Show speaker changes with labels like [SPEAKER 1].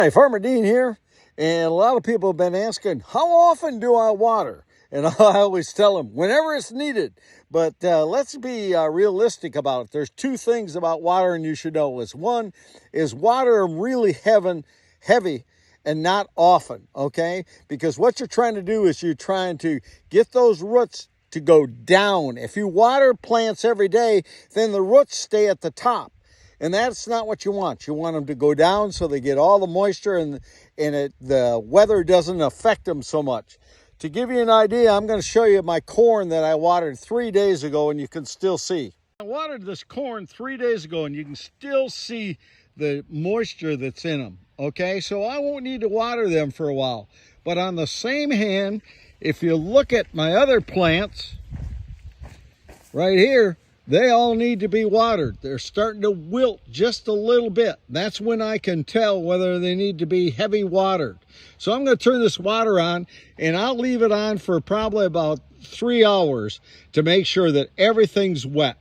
[SPEAKER 1] Hi, Farmer Dean here, and a lot of people have been asking, how often do I water? And I always tell them, whenever it's needed. But let's be realistic about it. There's two things about watering you should know. One is water them really heavy and not often, okay? Because what you're trying to do is you're trying to get those roots to go down. If you water plants every day, then the roots stay at the top. And that's not what you want. You want them to go down so they get all the moisture and the weather doesn't affect them so much. To give you an idea, I'm going to show you my corn that I watered 3 days ago, and you can still see. I watered this corn 3 days ago, and you can still see the moisture that's in them. Okay, so I won't need to water them for a while. But on the same hand, if you look at my other plants right here, they all need to be watered. They're starting to wilt just a little bit. That's when I can tell whether they need to be heavy watered. So I'm going to turn this water on, and I'll leave it on for probably about 3 hours to make sure that everything's wet.